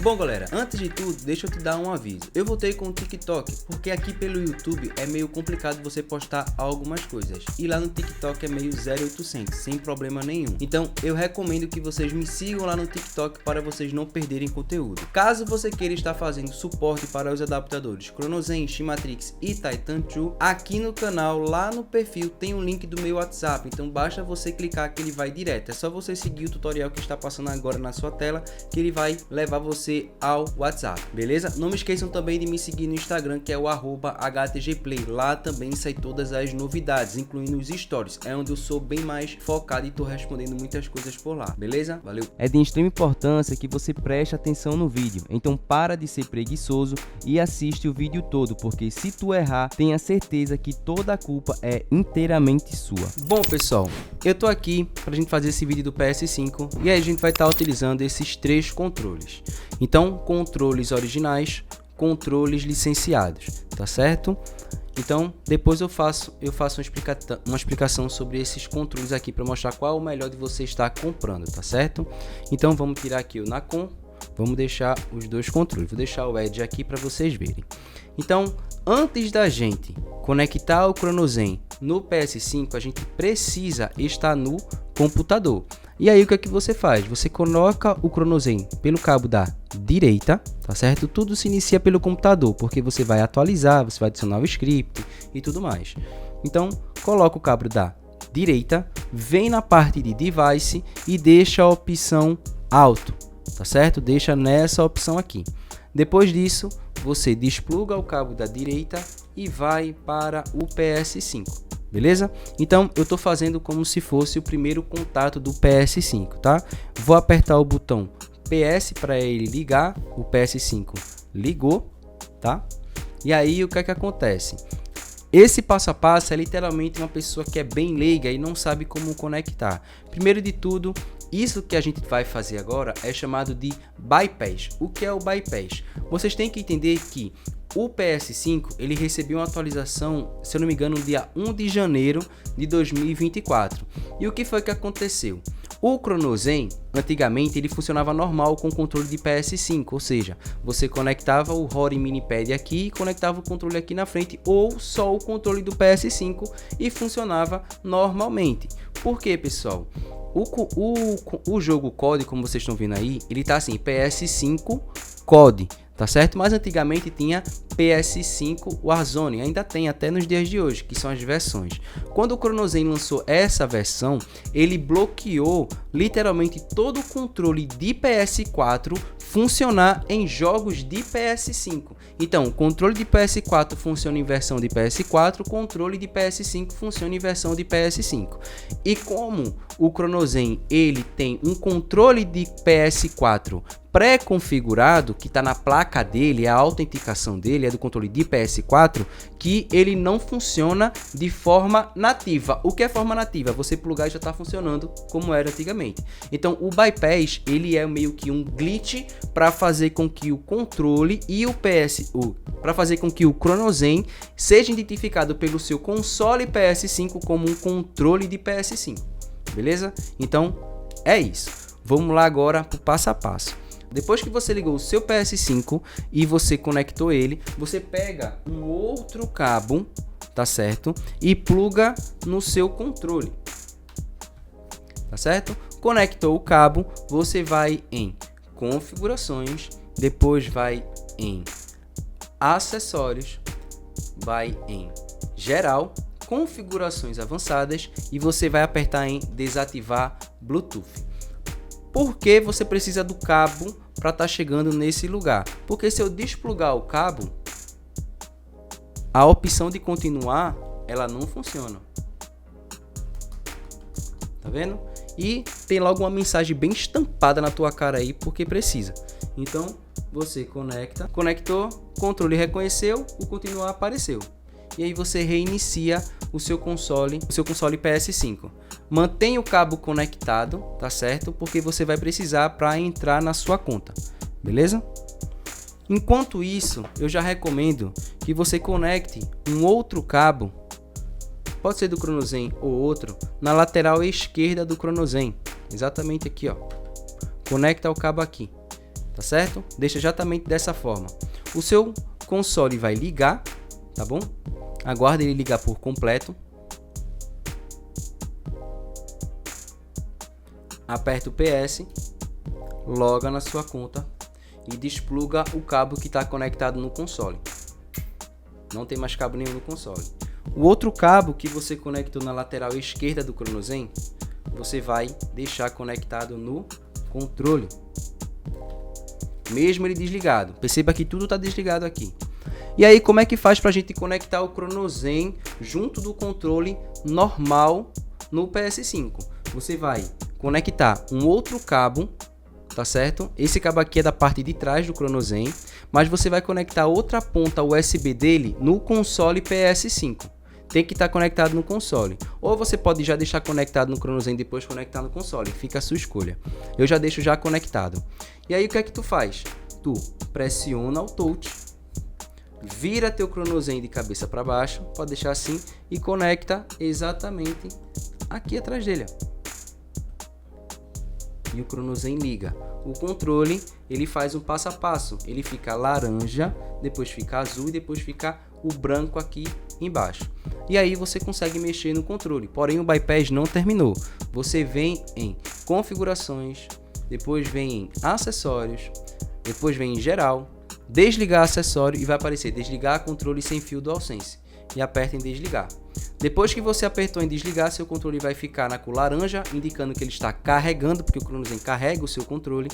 Bom galera, antes de tudo, deixa eu te dar um aviso. Eu voltei com o TikTok, porque aqui pelo YouTube é meio complicado você postar algumas coisas. E lá no TikTok é meio 0800, sem problema nenhum. Então eu recomendo que vocês me sigam lá no TikTok para vocês não perderem conteúdo. Caso você queira estar fazendo suporte para os adaptadores Chronozen, Shimatrix e Titan II, aqui no canal, lá no perfil, tem um link do meu WhatsApp. Então basta você clicar que ele vai direto. É só você seguir o tutorial que está passando agora na sua tela, que ele vai levar você ao WhatsApp, beleza? Não me esqueçam também de me seguir no Instagram, que é o @htgplay. Lá também sai todas as novidades, incluindo os stories. É onde eu sou bem mais focado e tô respondendo muitas coisas por lá, beleza? Valeu! É de extrema importância que você preste atenção no vídeo, então para de ser preguiçoso e assiste o vídeo todo, porque se tu errar, tenha certeza que toda a culpa é inteiramente sua. Bom pessoal, eu tô aqui pra gente fazer esse vídeo do PS5 e aí a gente vai estar utilizando esses três controles. Então, controles originais, controles licenciados, tá certo? Então, depois eu faço uma explicação sobre esses controles aqui para mostrar qual é o melhor de você estar comprando, tá certo? Então, vamos tirar aqui o Nacon, vamos deixar os dois controles. Vou deixar o Edge aqui para vocês verem. Então, antes da gente conectar o Chronozen no PS5, a gente precisa estar no computador. E aí o que é que você faz? Você coloca o Chronozen pelo cabo da direita, tá certo? Tudo se inicia pelo computador, porque você vai atualizar, você vai adicionar o script e tudo mais. Então, coloca o cabo da direita, vem na parte de device e deixa a opção alto, tá certo? Deixa nessa opção aqui. Depois disso, você despluga o cabo da direita e vai para o PS5. Beleza? Então eu estou fazendo como se fosse o primeiro contato do PS5, tá? Vou apertar o botão PS para ele ligar, o PS5 ligou, tá? E aí o que é que acontece? Esse passo a passo é literalmente uma pessoa que é bem leiga e não sabe como conectar. Primeiro de tudo, isso que a gente vai fazer agora é chamado de bypass. O que é o bypass? Vocês têm que entender que o PS5 ele recebeu uma atualização, se eu não me engano, no dia 1 de janeiro de 2024. E o que foi que aconteceu? O Chronozen, antigamente, ele funcionava normal com o controle de PS5, ou seja, você conectava o Rory Minipad aqui e conectava o controle aqui na frente, ou só o controle do PS5 e funcionava normalmente. Por quê, pessoal? O jogo COD, como vocês estão vendo aí, ele tá assim, PS5 COD, tá certo? Mas antigamente tinha PS5 Warzone, ainda tem até nos dias de hoje, que são as versões. Quando o Chronozen lançou essa versão, ele bloqueou literalmente todo o controle de PS4 funcionar em jogos de PS5. Então, o controle de PS4 funciona em versão de PS4, o controle de PS5 funciona em versão de PS5. E como o Chronozen ele tem um controle de PS4 pré-configurado, que está na placa dele, a autenticação dele é do controle de PS4, que ele não funciona de forma nativa. O que é forma nativa? Você plugar e já está funcionando como era antigamente. Então o bypass ele é meio que um glitch para fazer com que o controle e para fazer com que o Chronozen seja identificado pelo seu console PS5 como um controle de PS5. Beleza? Então é isso. Vamos lá agora para o passo a passo. Depois que você ligou o seu PS5 e você conectou ele, você pega um outro cabo, tá certo? E pluga no seu controle, tá certo? Conectou o cabo, você vai em configurações, depois vai em acessórios, vai em geral, configurações avançadas e você vai apertar em desativar Bluetooth. Por que você precisa do cabo para estar chegando nesse lugar? Porque se eu desplugar o cabo, a opção de continuar, ela não funciona. Tá vendo? E tem logo uma mensagem bem estampada na tua cara aí, porque precisa. Então, você conecta, conectou, controle reconheceu, o continuar apareceu. E aí você reinicia o seu console PS5. Mantenha o cabo conectado, tá certo? Porque você vai precisar para entrar na sua conta, beleza? Enquanto isso, eu já recomendo que você conecte um outro cabo, pode ser do Chronozen ou outro, na lateral esquerda do Chronozen, exatamente aqui, ó. Conecta o cabo aqui, tá certo? Deixa exatamente dessa forma. O seu console vai ligar, tá bom? Aguarda ele ligar por completo. Aperta o PS, loga na sua conta e despluga o cabo que está conectado no console. Não tem mais cabo nenhum no console. O outro cabo que você conectou na lateral esquerda do Cronozen, você vai deixar conectado no controle, mesmo ele desligado. Perceba que tudo está desligado aqui. E aí, como é que faz para a gente conectar o Cronozen junto do controle normal no PS5? Você vai conectar um outro cabo, tá certo? Esse cabo aqui é da parte de trás do Cronozen, mas você vai conectar outra ponta USB dele no console PS5. Tem que estar conectado no console. Ou você pode já deixar conectado no Cronozen e depois conectar no console. Fica a sua escolha. Eu já deixo já conectado. E aí o que é que tu faz? Tu pressiona o touch, vira teu Cronozen de cabeça para baixo, pode deixar assim, e conecta exatamente aqui atrás dele. E o Cronozen liga. O controle, ele faz um passo a passo. Ele fica laranja, depois fica azul e depois fica o branco aqui embaixo. E aí você consegue mexer no controle. Porém o bypass não terminou. Você vem em configurações, depois vem em acessórios, depois vem em geral, desligar acessório e vai aparecer desligar controle sem fio DualSense. E aperta em desligar. Depois que você apertou em desligar, seu controle vai ficar na cor laranja, indicando que ele está carregando, porque o Cronozen carrega o seu controle.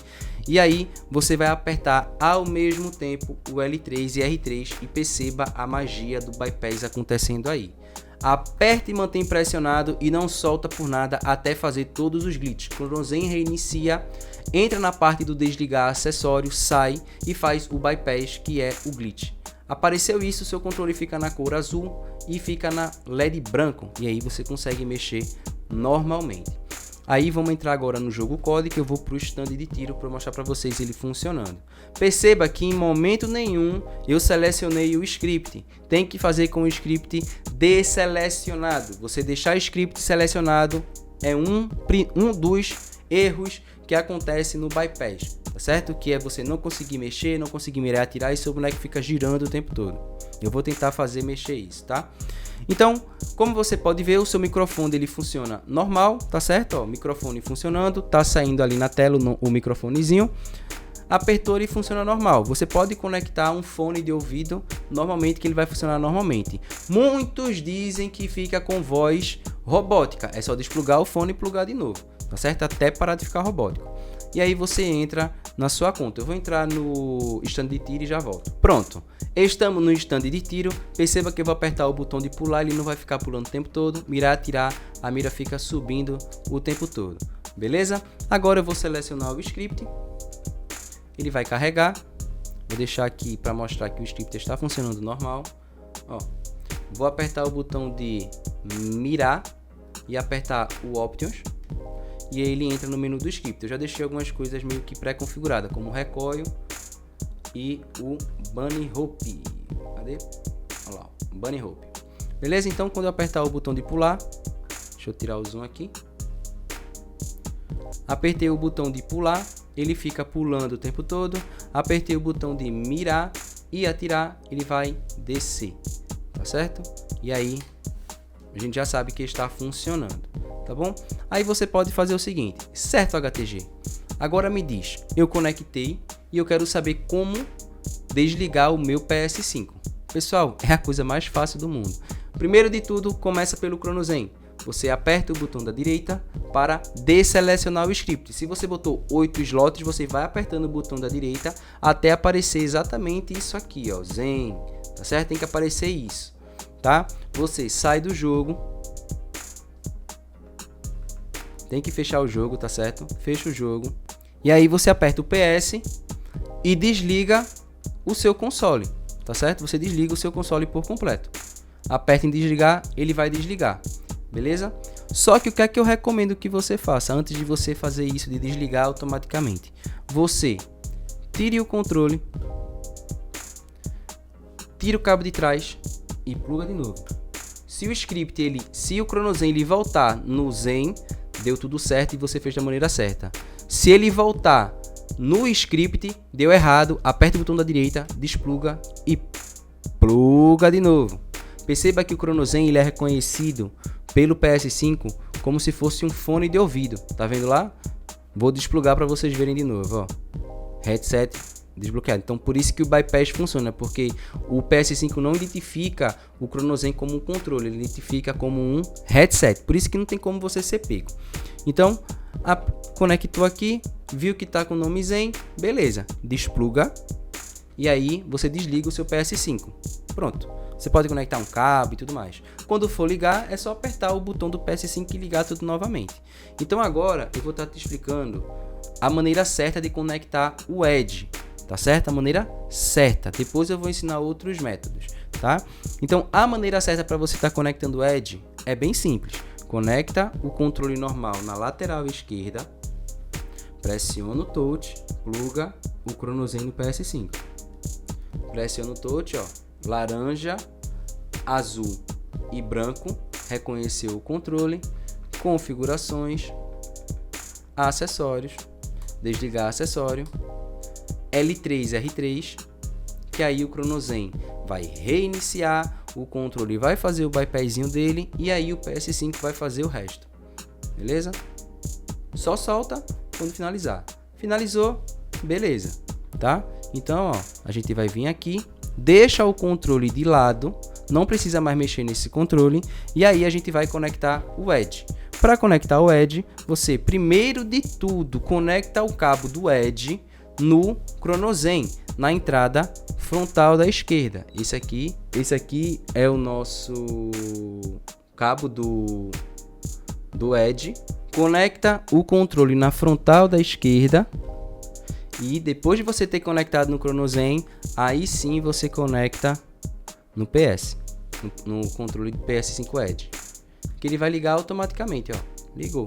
E aí você vai apertar ao mesmo tempo o L3 e R3 e perceba a magia do bypass acontecendo aí. Aperte e mantém pressionado e não solta por nada até fazer todos os glitches. O Cronozen reinicia, entra na parte do desligar acessório, sai e faz o bypass, que é o glitch. Apareceu isso, seu controle fica na cor azul e fica na LED branco, e aí você consegue mexer normalmente. Aí vamos entrar agora no jogo COD, que eu vou para o stand de tiro para mostrar para vocês ele funcionando. Perceba que em momento nenhum eu selecionei o script. Tem que fazer com o script desselecionado. Você deixar o script selecionado é um dos erros que acontece no bypass, tá certo? Que é você não conseguir mexer, não conseguir mirar, atirar e seu boneco fica girando o tempo todo. Eu vou tentar fazer mexer isso, tá? Então, como você pode ver, o seu microfone ele funciona normal, tá certo? Ó, microfone funcionando, tá saindo ali na tela o microfonezinho. Apertou e funciona normal. Você pode conectar um fone de ouvido normalmente, que ele vai funcionar normalmente. Muitos dizem que fica com voz robótica. É só desplugar o fone e plugar de novo, tá certo? Até parar de ficar robótico. E aí você entra na sua conta. Eu vou entrar no stand de tiro e já volto. Pronto. Estamos no stand de tiro. Perceba que eu vou apertar o botão de pular, ele não vai ficar pulando o tempo todo. Mirar, atirar, a mira fica subindo o tempo todo. Beleza? Agora eu vou selecionar o script. Ele vai carregar. Vou deixar aqui para mostrar que o script está funcionando normal. Ó, vou apertar o botão de mirar e apertar o Options. E aí ele entra no menu do script. Eu já deixei algumas coisas meio que pré-configuradas, como o recoil e o bunny hope. Cadê? Olha lá, bunny hope. Beleza? Então quando eu apertar o botão de pular, deixa eu tirar o zoom aqui. Apertei o botão de pular, ele fica pulando o tempo todo. Apertei o botão de mirar e atirar, ele vai descer. Tá certo? E aí a gente já sabe que está funcionando. Tá bom? Aí você pode fazer o seguinte, certo HTG? Agora me diz, eu conectei e eu quero saber como desligar o meu PS5. Pessoal, é a coisa mais fácil do mundo. Primeiro de tudo, começa pelo Cronozen. Você aperta o botão da direita para desselecionar o script. Se você botou 8 slots, você vai apertando o botão da direita até aparecer exatamente isso aqui, ó, Zen. Tá certo? Tem que aparecer isso, tá? Você sai do jogo. Tem que fechar o jogo, tá certo? Fecha o jogo. E aí você aperta o PS e desliga o seu console, tá certo? Você desliga o seu console por completo. Aperta em desligar, ele vai desligar, beleza? Só que o que é que eu recomendo que você faça antes de você fazer isso de desligar automaticamente? Você tire o controle, tira o cabo de trás e pluga de novo. Se o script, se o Cronozen ele voltar no Zen, deu tudo certo e você fez da maneira certa. Se ele voltar no script deu errado, aperta o botão da direita, despluga e pluga de novo. Perceba que o Cronozen ele é reconhecido pelo PS5 como se fosse um fone de ouvido. Tá vendo lá? Vou desplugar para vocês verem de novo, ó. Headset desbloqueado. Então por isso que o bypass funciona, porque o PS5 não identifica o Cronozen como um controle, ele identifica como um headset. Por isso que não tem como você ser pego. Então, conectou aqui, viu que tá com o nome Zen, beleza. Despluga e aí você desliga o seu PS5. Pronto. Você pode conectar um cabo e tudo mais. Quando for ligar, é só apertar o botão do PS5 e ligar tudo novamente. Então agora eu vou estar te explicando a maneira certa de conectar o Edge, tá certo? A maneira certa. Depois eu vou ensinar outros métodos, tá? Então a maneira certa para você estar conectando o Edge é bem simples. Conecta o controle normal na lateral esquerda, pressiona o touch, pluga o Cronozen no PS5. Pressiona o touch, ó, laranja, azul e branco, reconheceu o controle, configurações, acessórios, desligar acessório, L3, R3, que aí o Cronozen vai reiniciar, o controle vai fazer o bypassinho dele e aí o PS5 vai fazer o resto, beleza? Só solta quando finalizar. Finalizou, beleza, tá? Então, ó, a gente vai vir aqui, deixa o controle de lado, não precisa mais mexer nesse controle e aí a gente vai conectar o Edge. Para conectar o Edge, você primeiro de tudo conecta o cabo do Edge no Cronozen, na entrada frontal da esquerda. Esse aqui é o nosso cabo do Edge. Conecta o controle na frontal da esquerda e depois de você ter conectado no Cronozen, aí sim você conecta no PS, no controle do PS5 Edge, que ele vai ligar automaticamente, ó, ligou,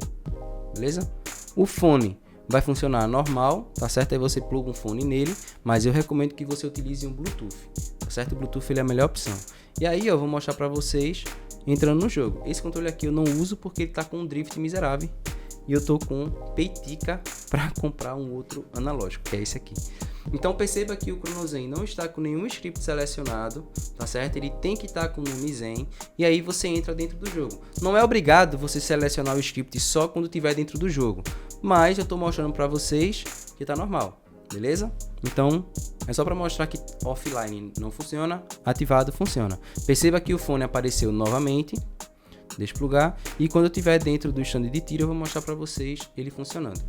beleza? O fone vai funcionar normal, tá certo? Aí você pluga um fone nele, mas eu recomendo que você utilize um Bluetooth, tá certo? O Bluetooth ele é a melhor opção. E aí eu vou mostrar pra vocês entrando no jogo. Esse controle aqui eu não uso porque ele tá com um drift miserável e eu tô com peitica para comprar um outro analógico, que é esse aqui. Então perceba que o Cronozen não está com nenhum script selecionado, tá certo? Ele tem que estar com o nome Zen e aí você entra dentro do jogo. Não é obrigado você selecionar o script só quando estiver dentro do jogo, mas eu estou mostrando para vocês que tá normal, beleza? Então é só para mostrar que offline não funciona, ativado funciona. Perceba que o fone apareceu novamente, desplugar, e quando eu estiver dentro do stand de tiro eu vou mostrar para vocês ele funcionando.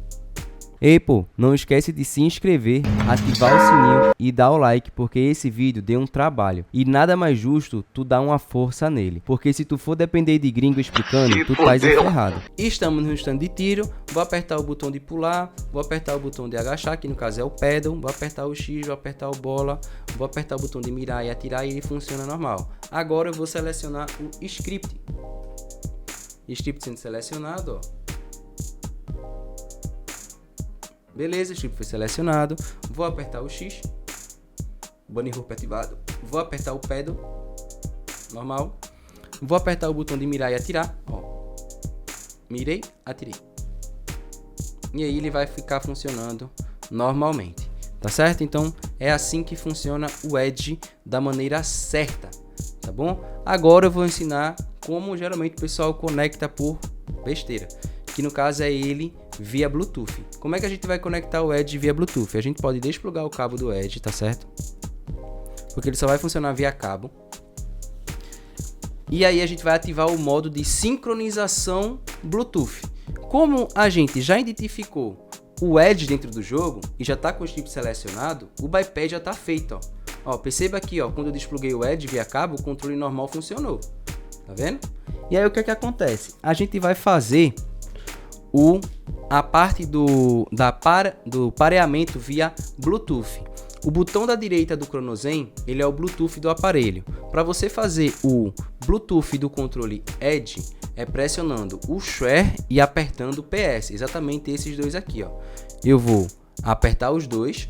Ei pô, não esquece de se inscrever, ativar o sininho e dar o like, porque esse vídeo deu um trabalho e nada mais justo tu dar uma força nele, porque se tu for depender de gringo explicando, tu tá ferrado. Estamos no stand de tiro, vou apertar o botão de pular, vou apertar o botão de agachar, que no caso é o pedal, vou apertar o X, vou apertar o bola, vou apertar o botão de mirar e atirar e ele funciona normal. Agora eu vou selecionar o script. Script sendo selecionado, ó. Beleza, o script foi selecionado. Vou apertar o X, bunny hop ativado. Vou apertar o pedal, normal. Vou apertar o botão de mirar e atirar, ó. Mirei, atirei. E aí ele vai ficar funcionando normalmente, tá certo? Então é assim que funciona o Edge da maneira certa, tá bom? Agora eu vou ensinar como geralmente o pessoal conecta por besteira, que no caso é ele via Bluetooth. Como é que a gente vai conectar o Edge via Bluetooth? A gente pode desplugar o cabo do Edge, tá certo? Porque ele só vai funcionar via cabo. E aí a gente vai ativar o modo de sincronização Bluetooth. Como a gente já identificou o Edge dentro do jogo e já está com o script selecionado, o bypass já está feito, ó. Perceba aqui, ó, quando eu despluguei o Edge via cabo, o controle normal funcionou. Tá vendo? E aí o que é que acontece? A gente vai fazer a parte do pareamento via Bluetooth. O botão da direita do Cronozen, ele é o Bluetooth do aparelho. Para você fazer o Bluetooth do controle Edge, é pressionando o Share e apertando o PS. Exatamente esses dois aqui, ó. Eu vou apertar os dois.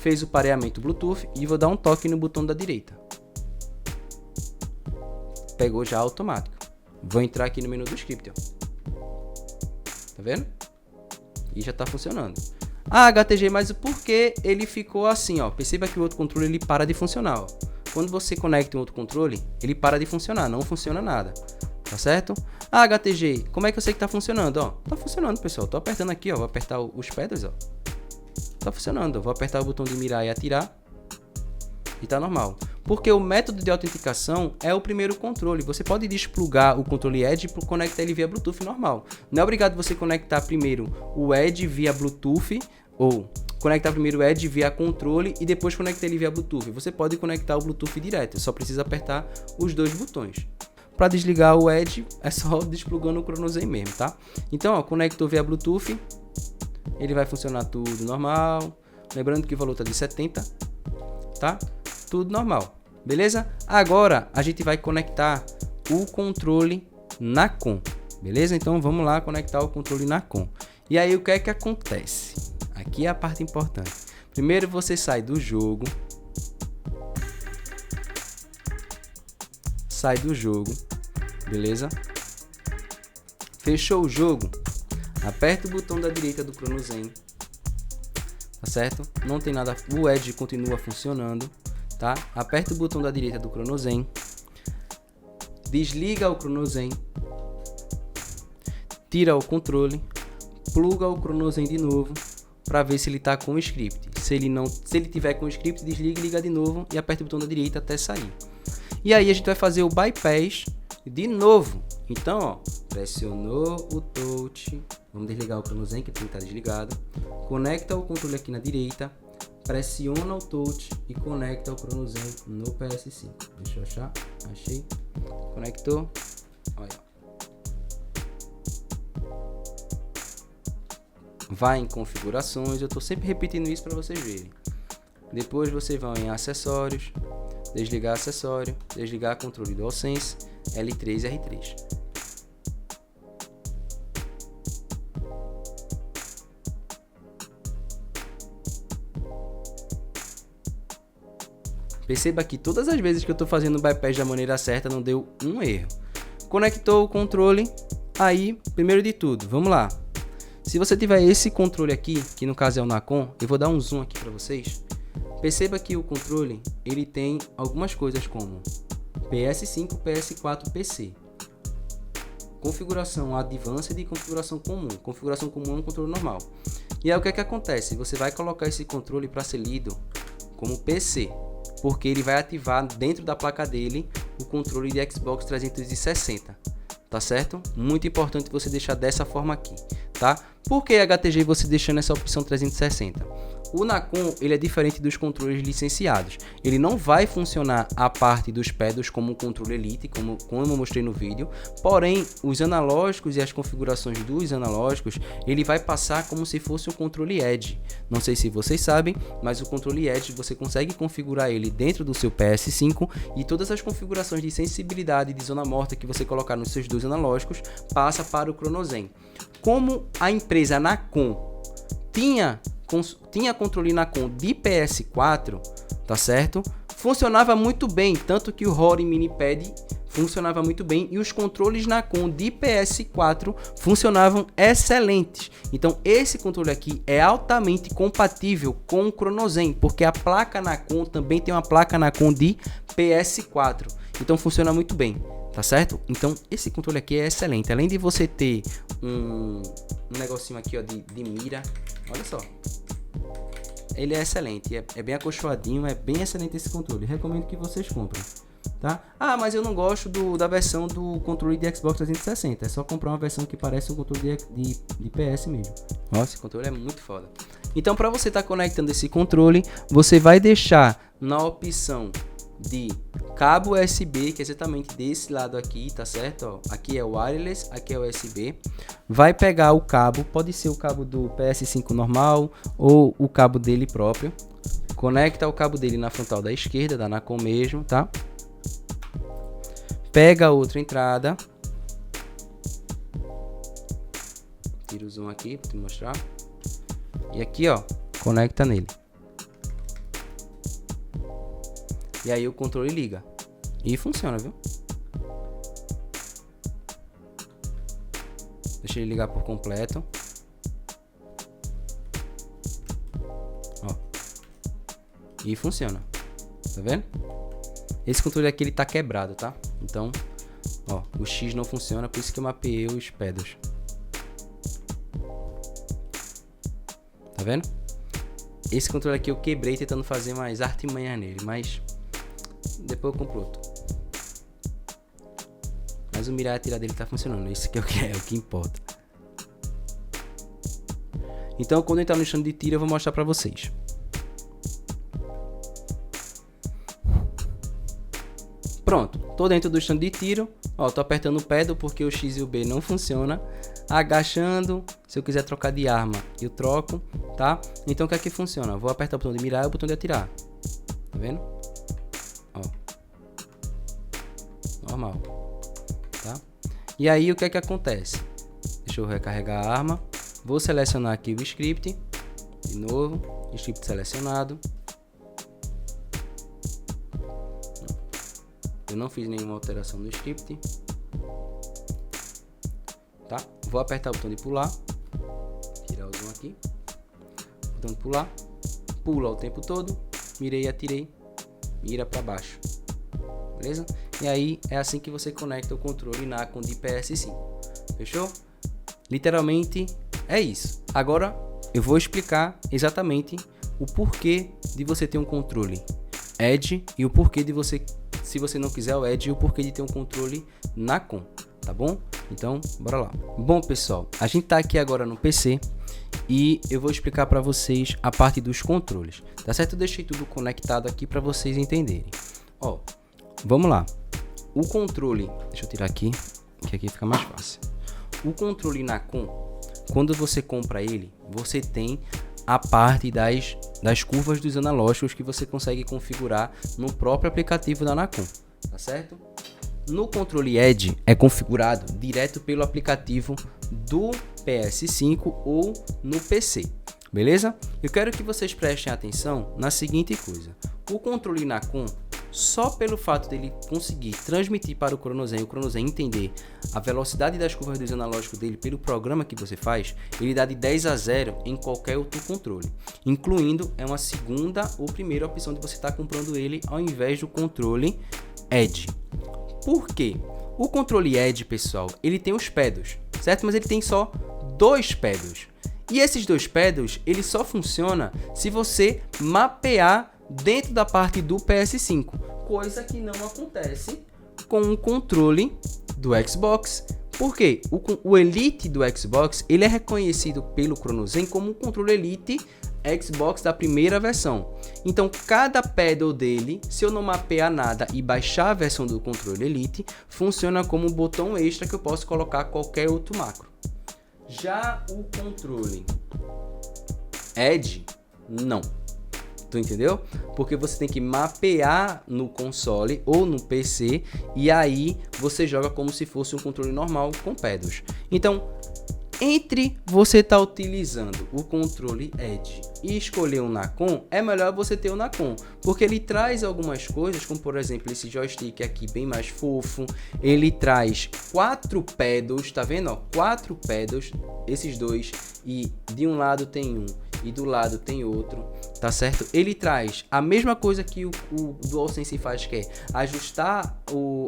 Fez o pareamento Bluetooth e vou dar um toque no botão da direita. Pegou já automático. Vou entrar aqui no menu do script, ó. Tá vendo? E já tá funcionando. Ah, HTG, mas por que ele ficou assim, ó? Perceba que o outro controle ele para de funcionar, ó. Quando você conecta um outro controle, ele para de funcionar, não funciona nada. Tá certo? Ah, HTG, como é que eu sei que tá funcionando, ó? Tá funcionando, pessoal. Tô apertando aqui, ó. Vou apertar os pedals, ó. Tá funcionando. Eu vou apertar o botão de mirar e atirar. E tá normal. Porque o método de autenticação é o primeiro controle. Você pode desplugar o controle Edge para conectar ele via Bluetooth normal. Não é obrigado você conectar primeiro o Edge via Bluetooth ou conectar primeiro o Edge via controle e depois conectar ele via Bluetooth. Você pode conectar o Bluetooth direto, só precisa apertar os dois botões. Para desligar o Edge é só desplugando o Chronozen mesmo, tá? Então, ó, conectou via Bluetooth, ele vai funcionar tudo normal. Lembrando que o valor tá de 70, tá? Tudo normal, beleza? Agora a gente vai conectar o controle na COM, beleza? Então vamos lá conectar o controle na COM. E aí o que é que acontece? Aqui é a parte importante. Primeiro você sai do jogo. Sai do jogo, beleza? Fechou o jogo? Aperta o botão da direita do Chronozen. Tá certo? Não tem nada, o Edge continua funcionando. Tá? Aperta o botão da direita do Chronozen, desliga o Chronozen, tira o controle, pluga o Chronozen de novo para ver se ele está com o script. Se ele tiver com o script, desliga e liga de novo e aperta o botão da direita até sair. E aí a gente vai fazer o bypass de novo. Então, ó, pressionou o touch, vamos desligar o Chronozen que tem que estar desligado, conecta o controle aqui na direita. Pressiona o touch e conecta o Chronozen no PS5. Deixa eu achar. Achei. Conectou. Olha. Vai em configurações. Eu estou sempre repetindo isso para vocês verem. Depois vocês vão em acessórios. Desligar acessório. Desligar controle DualSense. L3 e R3. Perceba que todas as vezes que eu estou fazendo o bypass da maneira certa, não deu um erro. Conectou o controle, aí, primeiro de tudo, vamos lá. Se você tiver esse controle aqui, que no caso é o Nacon, eu vou dar um zoom aqui para vocês. Perceba que o controle, ele tem algumas coisas como PS5, PS4, PC. Configuração Advanced e configuração comum. Configuração comum é um controle normal. E aí o que é que acontece? Você vai colocar esse controle para ser lido como PC. Porque ele vai ativar dentro da placa dele o controle de Xbox 360, tá certo? Muito importante você deixar dessa forma aqui, tá? Por que HTG você deixando essa opção 360? O Nacon, ele é diferente dos controles licenciados. Ele não vai funcionar a parte dos pedals como um controle Elite, como eu mostrei no vídeo. Porém, os analógicos e as configurações dos analógicos, ele vai passar como se fosse um controle Edge. Não sei se vocês sabem, mas o controle Edge você consegue configurar ele dentro do seu PS5 e todas as configurações de sensibilidade de zona morta que você colocar nos seus dois analógicos passa para o Chronozen. Como a empresa Nacon tinha controle Nacon de PS4, tá certo? Funcionava muito bem, tanto que o Rory Minipad funcionava muito bem e os controles Nacon de PS4 funcionavam excelentes. Então esse controle aqui é altamente compatível com o Chronozen, porque a placa Nacon também tem uma placa Nacon de PS4, então funciona muito bem. Tá certo? Então esse controle aqui é excelente. Além de você ter um negocinho aqui, ó, de mira. Olha só. Ele é excelente. É bem acolchoadinho. É bem excelente esse controle. Recomendo que vocês comprem. Tá? Ah, mas eu não gosto da versão do controle de Xbox 360. É só comprar uma versão que parece um controle de PS mesmo. Nossa, esse controle é muito foda. Então para você estar conectando esse controle, você vai deixar na opção de cabo USB, que é exatamente desse lado aqui, tá certo? Ó, aqui é o wireless, aqui é o USB. Vai pegar o cabo, pode ser o cabo do PS5 normal ou o cabo dele próprio. Conecta o cabo dele na frontal da esquerda, da Nacon mesmo, tá? Pega a outra entrada. Tira o zoom aqui para te mostrar. E aqui, ó, conecta nele. E aí o controle liga. E funciona, viu? Deixa ele ligar por completo. E funciona. Tá vendo? Esse controle aqui ele tá quebrado, tá? Então, ó, o X não funciona, por isso que eu mapeei os pedals. Tá vendo? Esse controle aqui eu quebrei tentando fazer mais artimanha nele, mas depois eu compro outro. Mas o mirar e atirar dele tá funcionando, isso que é o que importa. Então, quando eu entrar no stand de tiro, eu vou mostrar pra vocês. Pronto, tô dentro do stand de tiro. Ó, tô apertando o pedal porque o X e o B não funciona. Agachando, se eu quiser trocar de arma, eu troco, tá? Então o que é que funciona? Vou apertar o botão de mirar e o botão de atirar. Tá vendo? Ó. Normal. Tá? E aí o que é que acontece? Deixa eu recarregar a arma. Vou selecionar aqui o script. De novo, script selecionado. Eu não fiz nenhuma alteração no script. Tá? Vou apertar o botão de pular. Tirar o zoom aqui. Botão de pular. Pula o tempo todo. Mirei e atirei. Mira para baixo. Beleza? E aí é assim que você conecta o controle Nacon de PS5. Fechou? Literalmente é isso. Agora eu vou explicar exatamente o porquê de você ter um controle Edge e o porquê de você, se você não quiser o Edge, e o porquê de ter um controle Nacon, tá bom? Então, bora lá. Bom, pessoal, a gente tá aqui agora no PC e eu vou explicar para vocês a parte dos controles, tá certo? Eu deixei tudo conectado aqui para vocês entenderem. Ó, vamos lá. O controle, deixa eu tirar aqui, que aqui fica mais fácil. O controle Nacon, quando você compra ele, você tem a parte das curvas dos analógicos que você consegue configurar no próprio aplicativo da Nacon, tá certo? No controle Edge é configurado direto pelo aplicativo do PS5 ou no PC, beleza? Eu quero que vocês prestem atenção na seguinte coisa. O controle Nacon, só pelo fato dele conseguir transmitir para o Chronozen, o Chronozen entender a velocidade das curvas dos analógicos dele pelo programa que você faz, ele dá de 10 a 0 em qualquer outro controle, incluindo uma segunda ou primeira opção de você estar comprando ele ao invés do controle Edge. Por quê? O controle Edge, pessoal, ele tem os pedals, certo? Mas ele tem só 2 pedals. E esses 2 pedals, ele só funciona se você mapear dentro da parte do PS5, coisa que não acontece com o controle do Xbox. Porque o Elite do Xbox, ele é reconhecido pelo Chronozen como um controle Elite Xbox da primeira versão. Então, cada pedal dele, se eu não mapear nada e baixar a versão do controle Elite, funciona como um botão extra que eu posso colocar qualquer outro macro. Já o controle Edge, não. Tu entendeu? Porque você tem que mapear no console ou no PC e aí você joga como se fosse um controle normal com pedals. Então, entre você estar utilizando o controle Edge e escolher o Nacon, é melhor você ter o Nacon, porque ele traz algumas coisas, como por exemplo esse joystick aqui bem mais fofo, ele traz 4 pedals, tá vendo? Ó, 4 pedals, esses dois, e de um lado tem um e do lado tem outro, tá certo? Ele traz a mesma coisa que o DualSense faz, que é ajustar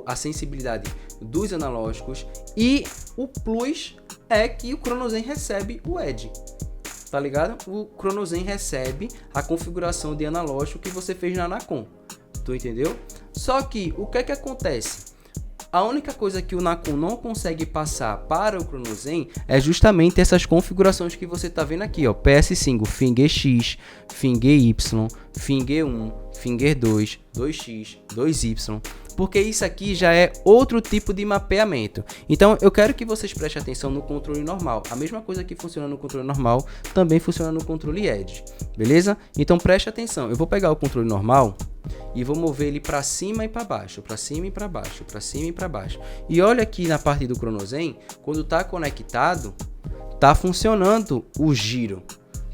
a sensibilidade dos analógicos, e o plus é que o Chronozen recebe o Edge, tá ligado? O Chronozen recebe a configuração de analógico que você fez na Nacon, tu entendeu? Só que o que é que acontece? A única coisa que o Nacon não consegue passar para o Chronozen é justamente essas configurações que você tá vendo aqui, ó, PS5, Finger X, Finger Y, Finger 1, Finger 2, 2X, 2Y, porque isso aqui já é outro tipo de mapeamento. Então eu quero que vocês prestem atenção no controle normal. A mesma coisa que funciona no controle normal também funciona no controle Edge, beleza? Então preste atenção. Eu vou pegar o controle normal e vou mover ele para cima e para baixo, para cima e para baixo, para cima e para baixo. E olha aqui na parte do Chronozen, quando tá conectado, tá funcionando o giro.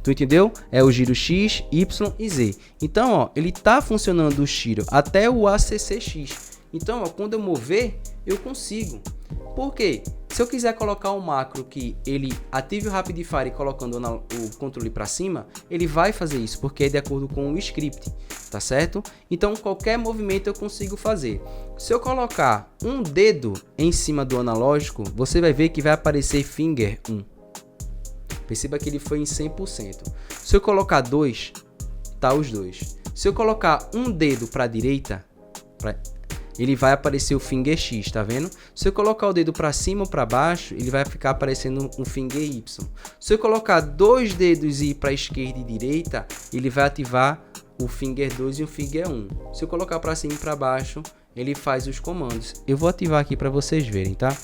Tu entendeu? É o giro X, Y e Z. Então, ó, ele tá funcionando o giro até o ACCX. Então, ó, quando eu mover, eu consigo. Por quê? Se eu quiser colocar um macro que ele ative o Rapidfire colocando o controle para cima, ele vai fazer isso, porque é de acordo com o script, tá certo? Então qualquer movimento eu consigo fazer. Se eu colocar um dedo em cima do analógico, você vai ver que vai aparecer finger 1. Perceba que ele foi em 100%. Se eu colocar 2, tá os dois. Se eu colocar um dedo para a direita, ele vai aparecer o finger X, tá vendo? Se eu colocar o dedo para cima ou para baixo, ele vai ficar aparecendo um finger Y. Se eu colocar 2 dedos e ir para esquerda e direita, ele vai ativar o finger 2 e o finger 1. Se eu colocar para cima e para baixo, ele faz os comandos. Eu vou ativar aqui para vocês verem, tá?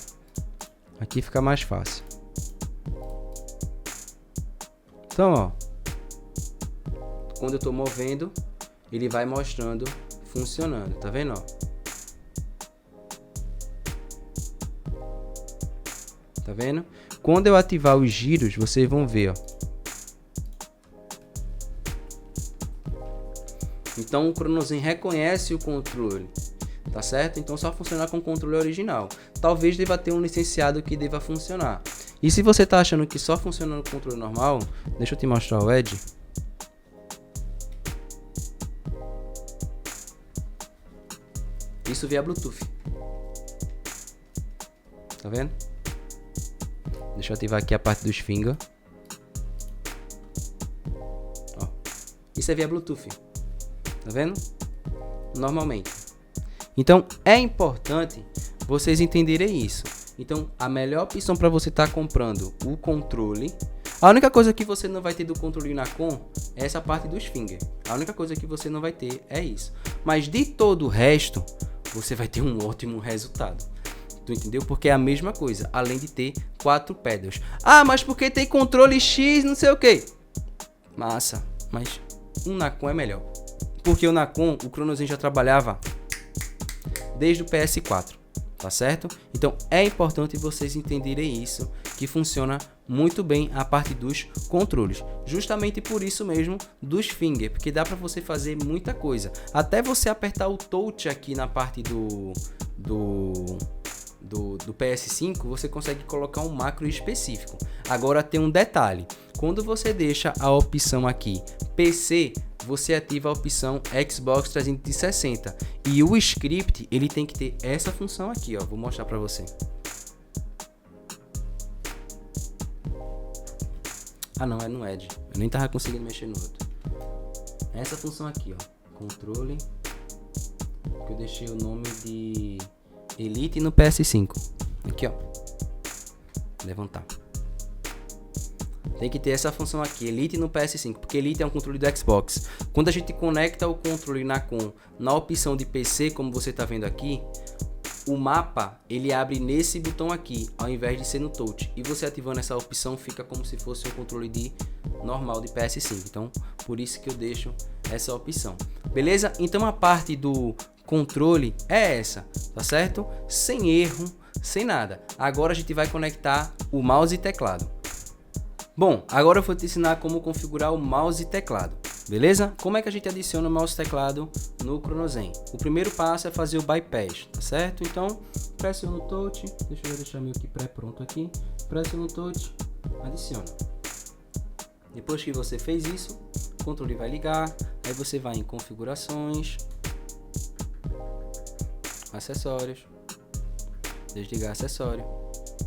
Aqui fica mais fácil. Então, ó, quando eu estou movendo, ele vai mostrando funcionando, tá vendo, ó? Tá vendo? Quando eu ativar os giros, vocês vão ver, ó. Então o Chronozen reconhece o controle, tá certo? Então só funciona com o controle original. Talvez deva ter um licenciado que deva funcionar. E se você tá achando que só funciona no controle normal, deixa eu te mostrar o Edge. Isso via Bluetooth. Tá vendo? Deixa eu ativar aqui a parte dos finger. Ó, isso é via Bluetooth. Tá vendo? Normalmente. Então é importante vocês entenderem isso. Então a melhor opção para você estar comprando o controle, a única coisa que você não vai ter do controle Nacon é essa parte dos finger. A única coisa que você não vai ter é isso. Mas de todo o resto, você vai ter um ótimo resultado. Tu entendeu? Porque é a mesma coisa, além de ter 4 pedals. Ah, mas porque tem controle X, não sei o que. Massa, mas um Nacon é melhor. Porque o Nacon, o Chronozen já trabalhava desde o PS4. Tá certo? Então é importante vocês entenderem isso, que funciona muito bem a parte dos controles. Justamente por isso mesmo dos finger, porque dá para você fazer muita coisa. Até você apertar o touch aqui na parte do PS5, você consegue colocar um macro específico. Agora tem um detalhe. Quando você deixa a opção aqui PC, você ativa a opção Xbox 360 e o script ele tem que ter essa função aqui, ó. Vou mostrar para você. Ah, não, é no Edge. Eu nem tava conseguindo mexer no outro. Essa função aqui, ó, controle, que eu deixei o nome de Elite no PS5. Aqui, ó. Levantar. Tem que ter essa função aqui, Elite no PS5, porque Elite é um controle do Xbox. Quando a gente conecta o controle Nacon na opção de PC, como você está vendo aqui, o mapa ele abre nesse botão aqui, ao invés de ser no touch. E você ativando essa opção fica como se fosse um controle normal de PS5. Então, por isso que eu deixo essa opção. Beleza? Então a parte do controle é essa, tá certo? Sem erro, sem nada. Agora a gente vai conectar o mouse e teclado. Bom, agora eu vou te ensinar como configurar o mouse e teclado, beleza? Como é que a gente adiciona o mouse e teclado no Chronozen? O primeiro passo é fazer o bypass, tá certo? Então, pressiona o touch, deixa eu deixar meu aqui pré-pronto aqui, pressiona o touch, adiciona. Depois que você fez isso, o controle vai ligar, aí você vai em configurações, acessórios, desligar acessório,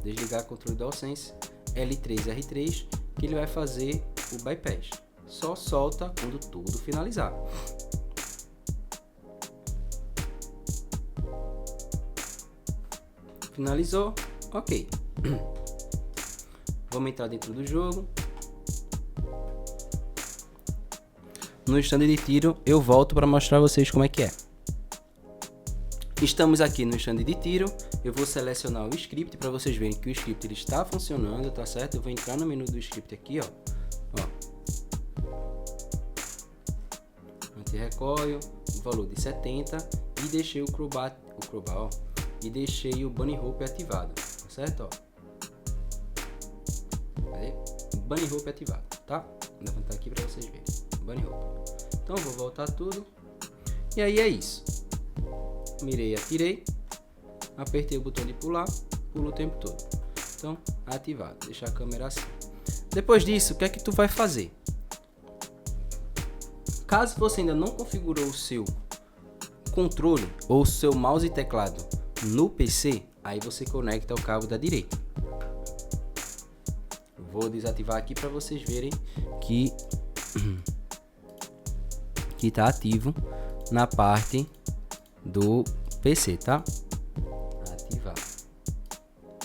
desligar controle DualSense, L3 R3, que ele vai fazer o bypass. Só solta quando tudo finalizar. Finalizou, ok. Vamos entrar dentro do jogo. No stand de tiro eu volto para mostrar a vocês como é que é. Estamos aqui no stand de tiro, eu vou selecionar o script para vocês verem que o script ele está funcionando, tá certo? Eu vou entrar no menu do script aqui, ó. Anti-recoil, valor de 70 e deixei o crowbar, ó, e deixei o bunny hope ativado, tá certo? Ó. Cadê? Bunny hope ativado, tá? Vou levantar aqui para vocês verem. Bunny hope. Então eu vou voltar tudo. E aí é isso. Mirei, atirei, apertei o botão de pular, pulo o tempo todo. Então, ativado. Deixar a câmera assim. Depois disso, o que é que tu vai fazer? Caso você ainda não configurou o seu controle ou o seu mouse e teclado no PC, aí você conecta o cabo da direita. Vou desativar aqui para vocês verem que está ativo na parte do PC, tá? Ativar.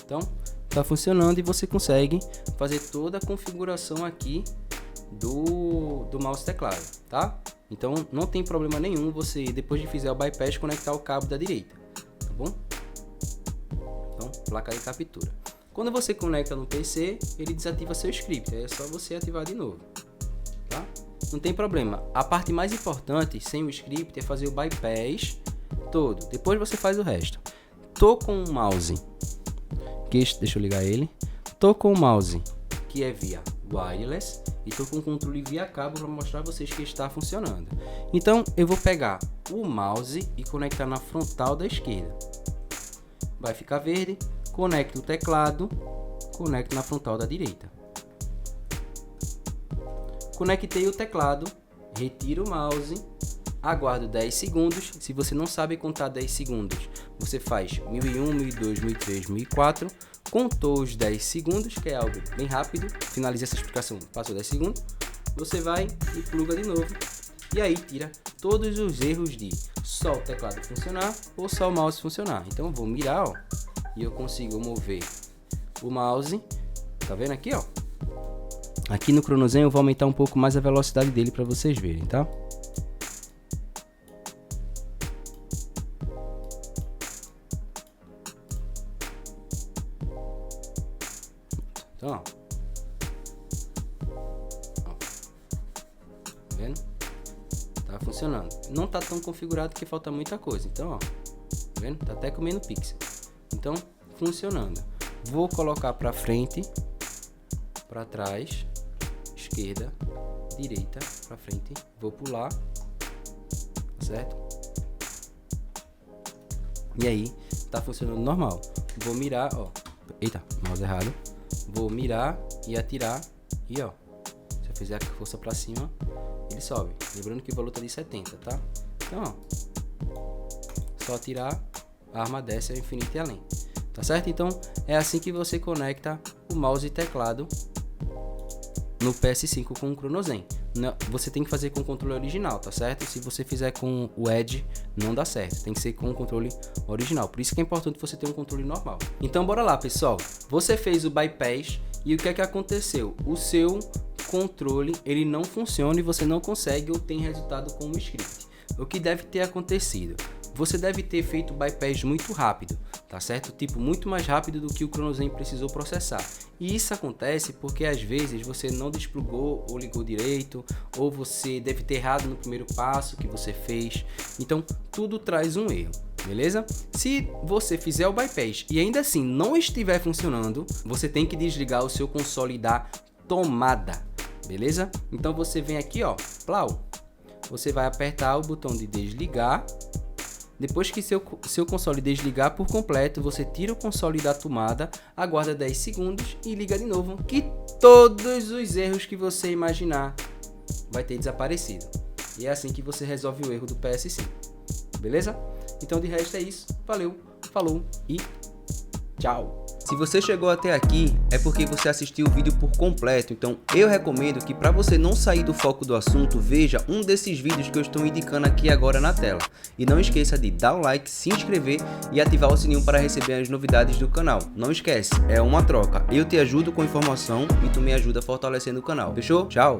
Então, está funcionando e você consegue fazer toda a configuração aqui do mouse e teclado, tá? Então, não tem problema nenhum você, depois de fizer o bypass, conectar o cabo da direita, tá bom? Então, placa de captura. Quando você conecta no PC, ele desativa seu script, é só você ativar de novo, tá? Não tem problema. A parte mais importante, sem o script, é fazer o bypass todo. Depois você faz o resto. Tô com o mouse, deixa eu ligar ele. Tô com o mouse que é via wireless e tô com o controle via cabo para mostrar a vocês que está funcionando. Então eu vou pegar o mouse e conectar na frontal da esquerda. Vai ficar verde. Conecto o teclado, conecto na frontal da direita. Conectei o teclado, retiro o mouse, aguardo 10 segundos. Se você não sabe contar 10 segundos, você faz 1001, 1002, 1003, 1004. Contou os 10 segundos, que é algo bem rápido. Finaliza essa explicação, passou 10 segundos. Você vai e pluga de novo. E aí tira todos os erros de só o teclado funcionar ou só o mouse funcionar. Então eu vou mirar, ó. E eu consigo mover o mouse, tá vendo aqui, ó? Aqui no Cronozen eu vou aumentar um pouco mais a velocidade dele para vocês verem, tá? Então, ó. Tá vendo? Tá funcionando. Não tá tão configurado que falta muita coisa. Então, ó. Tá vendo? Tá até comendo pixel. Então, funcionando. Vou colocar para frente, para trás, esquerda, direita, para frente. Vou pular, certo? E aí, tá funcionando normal. Vou mirar, ó. Eita, mouse errado. Vou mirar e atirar. E ó, se eu fizer a força para cima, ele sobe. Lembrando que o valor tá de 70, tá? Então, ó. Só atirar. A arma desce ao infinito e além, tá certo? Então é assim que você conecta o mouse e teclado no PS5 com o Cronozen. Você tem que fazer com o controle original, tá certo? Se você fizer com o Edge, não dá certo, tem que ser com o controle original. Por isso que é importante você ter um controle normal. Então bora lá, pessoal. Você fez o bypass e o que é que aconteceu? O seu controle ele não funciona e você não consegue ou tem resultado com o script. O que deve ter acontecido? Você deve ter feito o bypass muito rápido, tá certo? Tipo, muito mais rápido do que o Cronozen precisou processar. E isso acontece porque às vezes você não desplugou ou ligou direito, ou você deve ter errado no primeiro passo que você fez. Então, tudo traz um erro, beleza? Se você fizer o bypass e ainda assim não estiver funcionando, você tem que desligar o seu console da tomada, beleza? Então você vem aqui, ó, plau. Você vai apertar o botão de desligar. Depois que seu console desligar por completo, você tira o console da tomada, aguarda 10 segundos e liga de novo, que todos os erros que você imaginar vai ter desaparecido. E é assim que você resolve o erro do PS5, beleza? Então de resto é isso, valeu, falou e tchau! Se você chegou até aqui, é porque você assistiu o vídeo por completo, então eu recomendo que para você não sair do foco do assunto, veja um desses vídeos que eu estou indicando aqui agora na tela. E não esqueça de dar o like, se inscrever e ativar o sininho para receber as novidades do canal. Não esquece, é uma troca, eu te ajudo com informação e tu me ajuda fortalecendo o canal, fechou? Tchau!